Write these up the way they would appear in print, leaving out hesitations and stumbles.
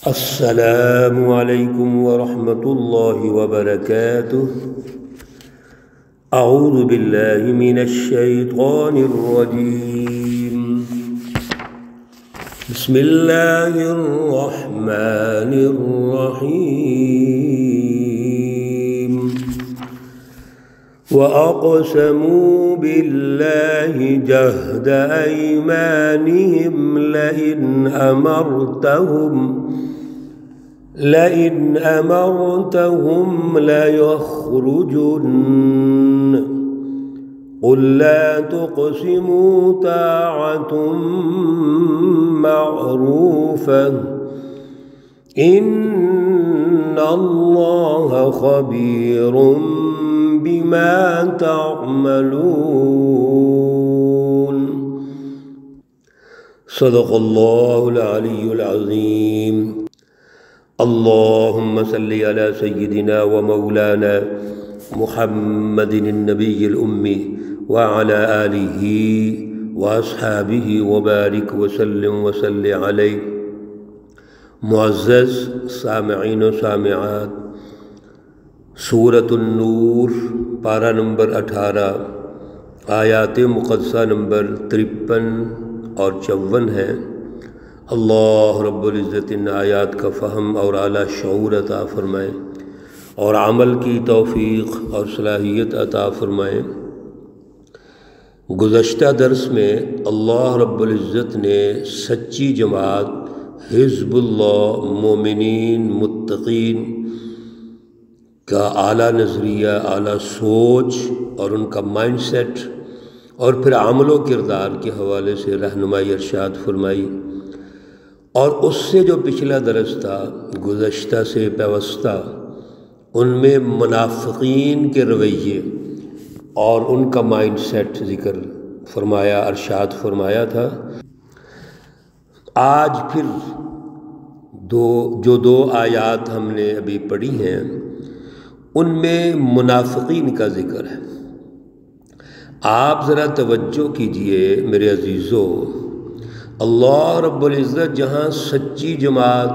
السلام علیکم ورحمۃ اللہ وبرکاتہ۔ اعوذ باللہ من الشیطان الرجیم، بسم اللہ الرحمن الرحیم۔ وَأَقْسَمُوا بِاللَّهِ جَهْدَ أَيْمَانِهِمْ لئن أمرتهم ليخرجن قل لا تقسموا طاعة معروفة إن الله خبير بما تعملون۔ صدق اللہ العلی العظیم۔ اللہم صلی علی سیدنا و مولانا محمد النبی الأمی وعلی آلہ واصحابہ وبارک وسلم وصلی علیہ۔ معزز سامعین و سامعات، سورۃ النور پارہ نمبر 18 آیات مقدسہ نمبر 53 اور 54 ہیں۔ اللہ رب العزت ان آیات کا فہم اور اعلیٰ شعور عطا فرمائے اور عمل کی توفیق اور صلاحیت عطا فرمائے۔ گزشتہ درس میں اللہ رب العزت نے سچی جماعت حزب اللہ، مومنین، متقین کا اعلیٰ نظریہ، اعلیٰ سوچ اور ان کا مائنڈ سیٹ اور پھر عمل و کردار کے حوالے سے رہنمائی ارشاد فرمائی، اور اس سے جو پچھلا درس تھا گزشتہ سے پیوستہ، ان میں منافقین کے رویے اور ان کا مائنڈ سیٹ ذکر فرمایا، ارشاد فرمایا تھا۔ آج پھر دو آیات ہم نے ابھی پڑھی ہیں، ان میں منافقین کا ذکر ہے۔ آپ ذرا توجہ کیجئے میرے عزیزو، اللہ رب العزت جہاں سچی جماعت،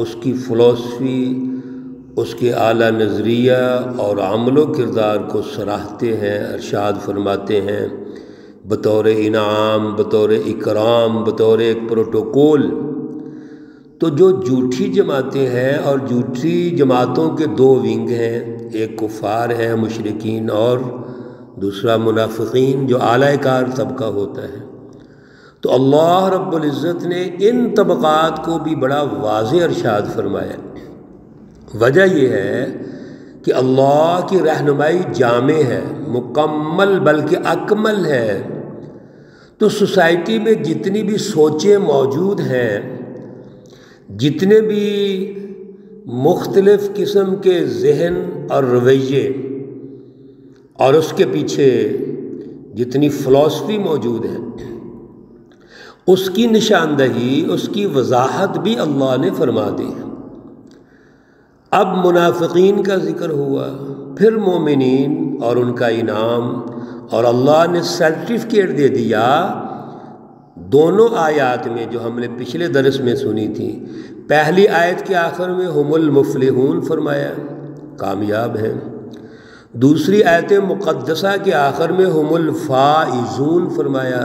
اس کی فلسفی، اس کے اعلیٰ نظریہ اور عمل و کردار کو سراہتے ہیں، ارشاد فرماتے ہیں بطور انعام، بطور اکرام، بطور ایک پروٹوکول۔ تو جو جھوٹی جماعتیں ہیں اور جھوٹی جماعتوں کے دو ونگ ہیں، ایک کفار ہے مشرکین اور دوسرا منافقین جو اعلی کار طبقہ ہوتا ہے، تو اللہ رب العزت نے ان طبقات کو بھی بڑا واضح ارشاد فرمایا۔ وجہ یہ ہے کہ اللہ کی رہنمائی جامع ہے، مکمل بلکہ اکمل ہے۔ تو سوسائٹی میں جتنی بھی سوچیں موجود ہیں، جتنے بھی مختلف قسم کے ذہن اور رویے اور اس کے پیچھے جتنی فلسفی موجود ہے، اس کی نشاندہی، اس کی وضاحت بھی اللہ نے فرما دی ہے۔ اب منافقین کا ذکر ہوا، پھر مومنین اور ان کا انعام، اور اللہ نے سرٹیفکیٹ دے دیا دونوں آیات میں جو ہم نے پچھلے درس میں سنی تھی۔ پہلی آیت کے آخر میں ہم المفلحون فرمایا، کامیاب ہیں۔ دوسری آیت مقدسہ کے آخر میں ہم الفائزون فرمایا،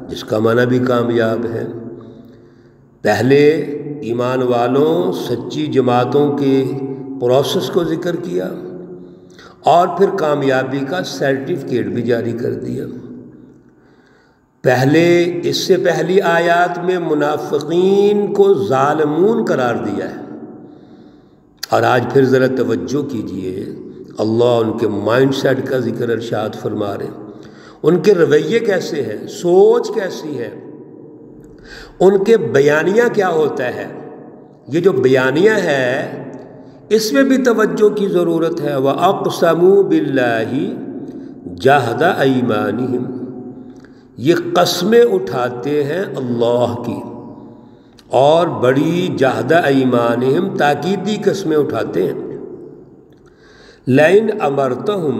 جس کا معنی بھی کامیاب ہے۔ پہلے ایمان والوں، سچی جماعتوں کے پروسیس کو ذکر کیا اور پھر کامیابی کا سرٹیفکیٹ بھی جاری کر دیا۔ اس سے پہلی آیات میں منافقین کو ظالمون قرار دیا ہے، اور آج پھر ذرا توجہ کیجئے، اللہ ان کے مائنڈ سیٹ کا ذکر ارشاد فرما رہے ہیں۔ ان کے رویے کیسے ہیں، سوچ کیسی ہے، ان کے بیانیہ کیا ہوتا ہے۔ یہ جو بیانیہ ہے اس میں بھی توجہ کی ضرورت ہے۔ وَأَقْسَمُوا بِاللَّهِ جَهْدَ أَيْمَانِهِمْ، یہ قسمیں اٹھاتے ہیں اللہ کی، اور بڑی جہد ایمانہم، تاکیدی قسمیں اٹھاتے ہیں۔ لَئِنْ أَمَرْتَهُمْ،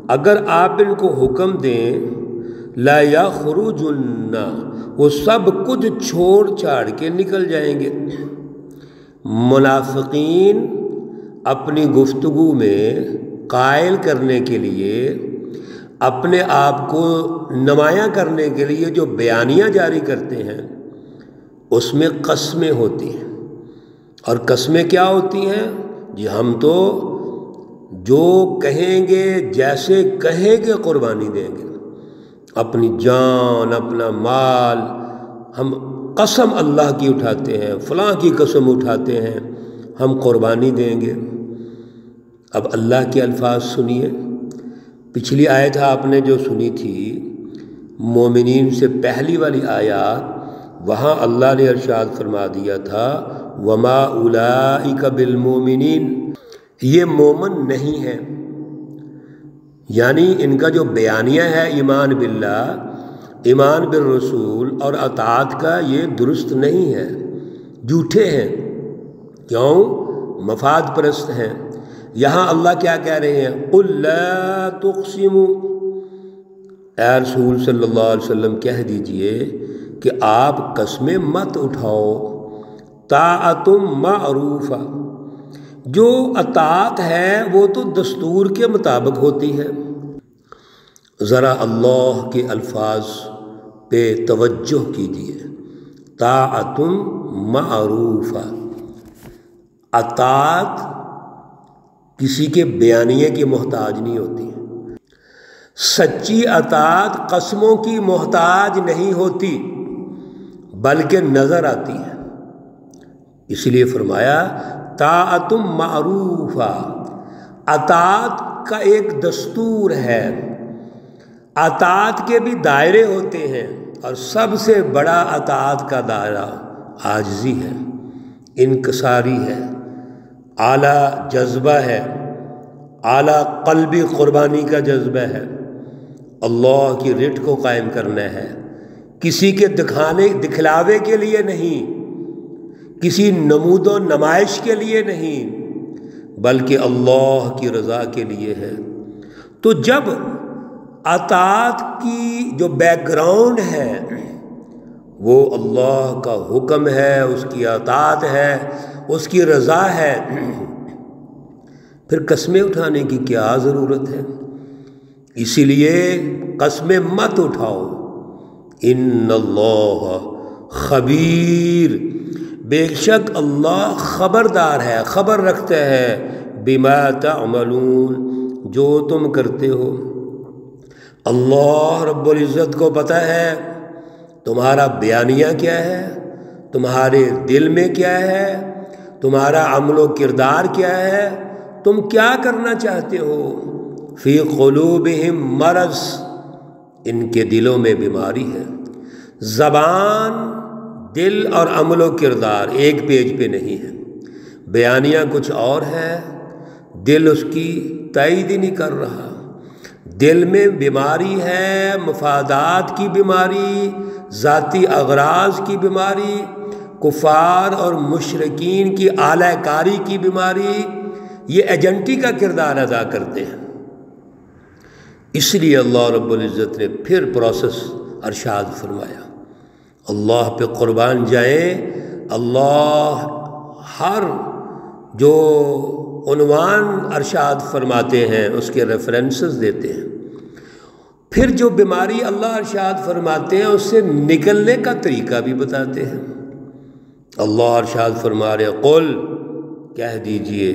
اگر آپ ان کو حکم دیں، لا یخرجن، وہ سب کچھ چھوڑ چھاڑ کے نکل جائیں گے۔ منافقین اپنی گفتگو میں قائل کرنے کے لیے، اپنے آپ کو نمایاں کرنے کے لیے جو بیانیہ جاری کرتے ہیں اس میں قسمیں ہوتی ہیں۔ اور قسمیں کیا ہوتی ہیں؟ جی ہم تو جو کہیں گے، جیسے کہیں گے قربانی دیں گے، اپنی جان، اپنا مال، ہم قسم اللہ کی اٹھاتے ہیں، فلاں کی قسم اٹھاتے ہیں، ہم قربانی دیں گے۔ اب اللہ کے الفاظ سنیے۔ پچھلی آیت آپ نے جو سنی تھی مومنین سے پہلی والی آیات، وہاں اللہ نے ارشاد فرما دیا تھا وما اولئک بالمؤمنین، یہ مومن نہیں ہے، یعنی ان کا جو بیانیہ ہے ایمان باللہ، ایمان بالرسول اور اطاعت کا، یہ درست نہیں ہے، جھوٹے ہیں۔ کیوں؟ مفاد پرست ہیں۔ یہاں اللہ کیا کہہ رہے ہیں؟ قل لا تقسموا، اے رسول صلی اللہ علیہ وسلم کہہ دیجئے کہ آپ قسمیں مت اٹھاؤ، طاعۃ معروفہ، جو اطاعت ہے وہ تو دستور کے مطابق ہوتی ہے۔ ذرا اللہ کے الفاظ پہ توجہ کیجیے، طاعۃ معروفہ، اطاعت کسی کے بیانیے کی محتاج نہیں ہوتی، سچی اطاعت قسموں کی محتاج نہیں ہوتی، بلکہ نظر آتی ہے۔ اس لیے فرمایا طاعۃ معروفہ، اطاعت کا ایک دستور ہے۔ اطاعت کے بھی دائرے ہوتے ہیں، اور سب سے بڑا اطاعت کا دائرہ عاجزی ہے، انکساری ہے، اعلیٰ جذبہ ہے، اعلیٰ قلبی قربانی کا جذبہ ہے، اللہ کی رٹ کو قائم کرنا ہے، کسی کے دکھلاوے کے لیے نہیں، کسی نمود و نمائش کے لیے نہیں، بلکہ اللہ کی رضا کے لیے ہے۔ تو جب اطاعت کی جو بیک گراؤنڈ ہے وہ اللہ کا حکم ہے، اس کی اطاعت ہے، اس کی رضا ہے، پھر قسمیں اٹھانے کی کیا ضرورت ہے؟ اسی لیے قسمیں مت اٹھاؤ۔ ان اللہ خبیر، بے شک اللہ خبردار ہے، خبر رکھتا ہے، بما تعملون، جو تم کرتے ہو۔ اللہ رب العزت کو پتہ ہے تمہارا بیانیہ کیا ہے، تمہارے دل میں کیا ہے، تمہارا عمل و کردار کیا ہے، تم کیا کرنا چاہتے ہو۔ فی قلوبہم مرض، ان کے دلوں میں بیماری ہے۔ زبان، دل اور عمل و کردار ایک پیج پہ نہیں ہے، بیانیہ کچھ اور ہے، دل اس کی تائید ہی نہیں کر رہا۔ دل میں بیماری ہے، مفادات کی بیماری، ذاتی اغراض کی بیماری، کفار اور مشرکین کی اعلی کاری کی بیماری، یہ ایجنٹی کا کردار ادا کرتے ہیں۔ اس لیے اللہ رب العزت نے پھر پروسیس ارشاد فرمایا۔ اللہ پہ قربان جائیں، اللہ ہر جو عنوان ارشاد فرماتے ہیں اس کے ریفرنسز دیتے ہیں، پھر جو بیماری اللہ ارشاد فرماتے ہیں اس سے نکلنے کا طریقہ بھی بتاتے ہیں۔ اللہ ارشاد فرما رہے قل، کہہ دیجئے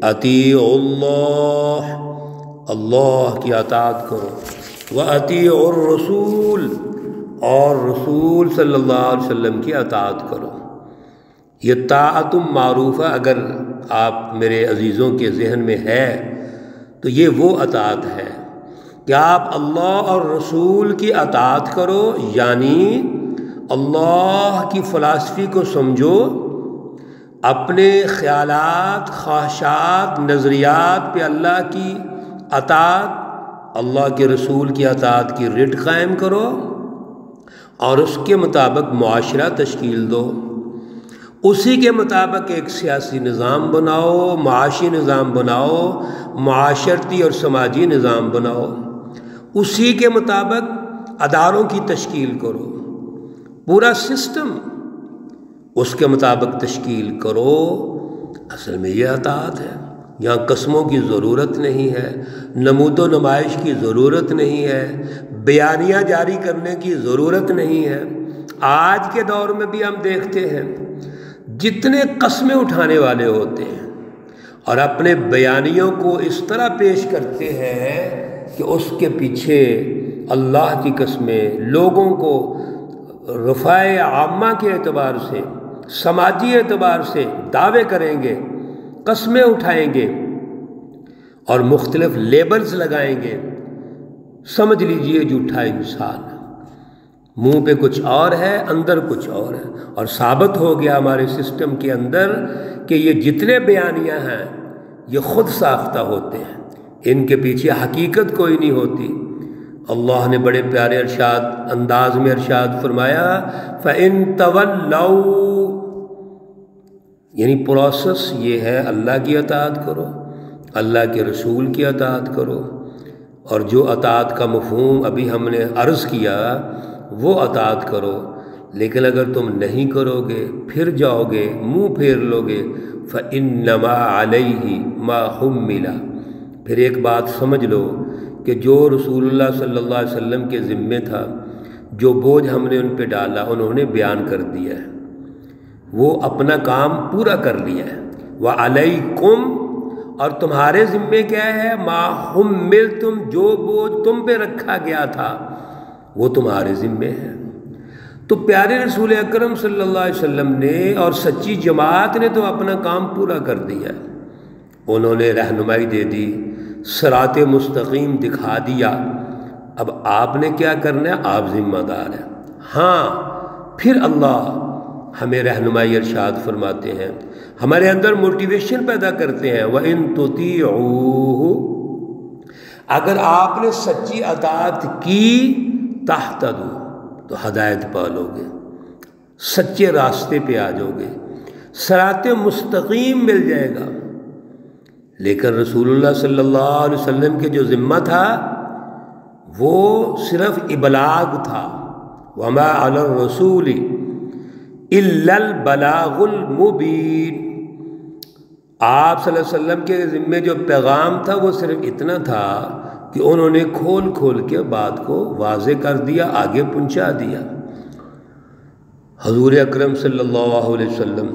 اطیعوا اللہ، اللہ کی اطاعت کرو، وَأَطِيعُوا الرَّسُولَ، اور رسول صلی اللہ علیہ وسلم کی اطاعت کرو۔ یہ طاعت معروفہ اگر آپ میرے عزیزوں کے ذہن میں ہے تو یہ وہ اطاعت ہے کہ آپ اللہ اور رسول کی اطاعت کرو، یعنی اللہ کی فلسفی کو سمجھو، اپنے خیالات، خواہشات، نظریات پہ اللہ کی اطاعت، اللہ کے رسول کی اطاعت کی رٹ قائم کرو، اور اس کے مطابق معاشرہ تشکیل دو، اسی کے مطابق ایک سیاسی نظام بناؤ، معاشی نظام بناؤ، معاشرتی اور سماجی نظام بناؤ، اسی کے مطابق اداروں کی تشکیل کرو، پورا سسٹم اس کے مطابق تشکیل کرو، اصل میں یہ اطاعت ہے۔ یہاں قسموں کی ضرورت نہیں ہے، نمود و نمائش کی ضرورت نہیں ہے، بیانیہ جاری کرنے کی ضرورت نہیں ہے۔ آج کے دور میں بھی ہم دیکھتے ہیں جتنے قسمیں اٹھانے والے ہوتے ہیں اور اپنے بیانیوں کو اس طرح پیش کرتے ہیں کہ اس کے پیچھے اللہ کی قسمیں لوگوں کو رفع عامہ کے اعتبار سے، سماجی اعتبار سے دعوے کریں گے، قسمیں اٹھائیں گے اور مختلف لیبلز لگائیں گے۔ سمجھ لیجئے جھوٹا انسان، منہ پہ کچھ اور ہے اندر کچھ اور ہے، اور ثابت ہو گیا ہمارے سسٹم کے اندر کہ یہ جتنے بیانیہ ہیں یہ خود ساختہ ہوتے ہیں، ان کے پیچھے حقیقت کوئی نہیں ہوتی۔ اللہ نے بڑے پیارے انداز میں ارشاد فرمایا فَإِن تَوَلَّوْا، یعنی پروسیس یہ ہے اللہ کی اطاعت کرو، اللہ کے رسول کی اطاعت کرو، اور جو اطاعت کا مفہوم ابھی ہم نے عرض کیا وہ اطاعت کرو۔ لیکن اگر تم نہیں کرو گے، پھر جاؤ گے، منہ پھیر لو گے، فَإِنَّمَا عَلَيْهِ مَا حُمِّلَ، پھر ایک بات سمجھ لو کہ جو رسول اللہ صلی اللہ علیہ وسلم کے ذمے تھا، جو بوجھ ہم نے ان پہ ڈالا انہوں نے بیان کر دیا ہے، وہ اپنا کام پورا کر لیا ہے۔ وَعَلَيْكُمْ، اور تمہارے ذمے کیا ہے؟ مَا حُمِّلْتُمْ، جو بوجھ تم پہ رکھا گیا تھا وہ تمہارے ذمے ہے۔ تو پیارے رسول اکرم صلی اللہ علیہ وسلم نے اور سچی جماعت نے تو اپنا کام پورا کر دیا، انہوں نے رہنمائی دے دی، صراط مستقیم دکھا دیا۔ اب آپ نے کیا کرنا ہے؟ آپ ذمہ دار ہیں۔ ہاں پھر اللہ ہمیں رہنمائی ارشاد فرماتے ہیں، ہمارے اندر موٹیویشن پیدا کرتے ہیں، وَإِن تُطِيعُوهُ، اگر آپ نے سچی اطاعت کی تہتدوا، تو ہدایت پالو گے، سچے راستے پہ آ جاؤ گے، صراط مستقیم مل جائے گا۔ لیکن رسول اللہ صلی اللہ علیہ وسلم کے جو ذمہ تھا وہ صرف ابلاغ تھا، وما علی الرسول الا البلاغ المبین، آپ صلی اللہ علیہ وسلم کے ذمے جو پیغام تھا وہ صرف اتنا تھا کہ انہوں نے کھول کھول کے بات کو واضح کر دیا، آگے پہنچا دیا۔ حضور اکرم صلی اللہ علیہ وسلم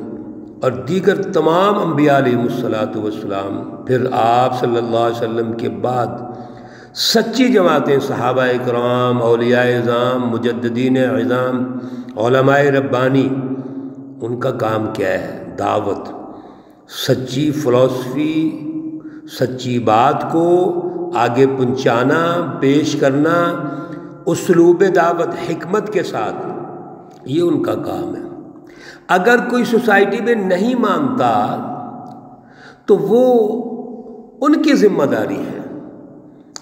اور دیگر تمام انبیاء علیہ السلام، پھر آپ صلی اللہ علیہ وسلم کے بعد سچی جماعتیں، صحابہ اکرام، اولیاء اعظام، مجددین اعظام، علماء ربانی، ان کا کام کیا ہے؟ دعوت، سچی فلسفی، سچی بات کو آگے پہنچانا، پیش کرنا، اسلوب دعوت حکمت کے ساتھ، یہ ان کا کام ہے۔ اگر کوئی سوسائٹی میں نہیں مانتا تو وہ ان کی ذمہ داری ہے۔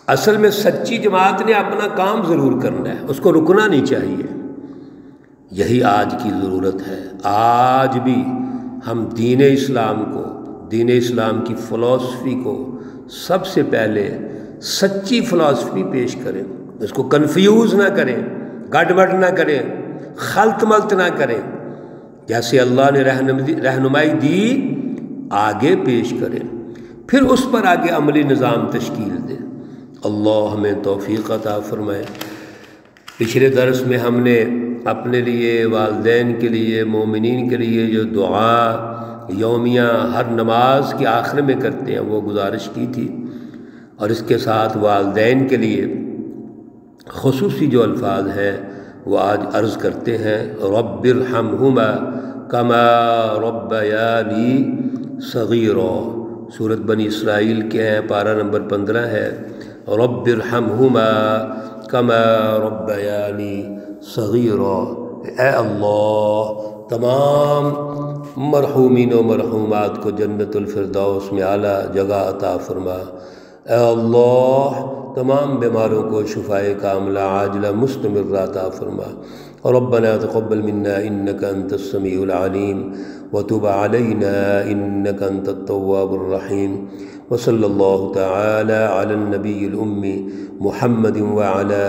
اصل میں سچی جماعت نے اپنا کام ضرور کرنا ہے، اس کو رکنا نہیں چاہیے۔ یہی آج کی ضرورت ہے۔ آج بھی ہم دین اسلام کو، دین اسلام کی فلسفی کو سب سے پہلے سچی فلسفی پیش کریں، اس کو کنفیوز نہ کریں، گڑبڑ نہ کریں، خلط ملط نہ کریں، جیسے اللہ نے رہنمائی دی آگے پیش کریں، پھر اس پر آگے عملی نظام تشکیل دیں۔ اللہ ہمیں توفیق عطا فرمائے۔ پچھلے درس میں ہم نے اپنے لیے، والدین کے لیے، مومنین کے لیے جو دعا یومیہ ہر نماز کے آخر میں کرتے ہیں وہ گزارش کی تھی، اور اس کے ساتھ والدین کے لیے خصوصی جو الفاظ ہیں وہ آج عرض کرتے ہیں۔ رب ارحمہما کما ربیانی صغیرا، سورۃ بنی اسرائیل کے ہیں، پارہ نمبر 15 ہے۔ رب ارحمہما کما ربیانی صغیرا، اے اللہ تمام مرحومین و مرحومات کو جنت الفردوس میں اعلیٰ جگہ عطا فرما۔ اے اللہ تمام بیماروں کو شفائے کاملہ عاجلہ مستمرہ عطا فرما۔ ربنا تقبل منا انك انت السميع العليم وتب علينا انك انت التواب الرحيم، وصلى الله تعالى على النبي الأمي محمد وعلى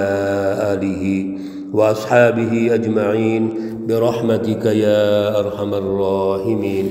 آله وأصحابه أجمعين برحمتك يا أرحم الراحمين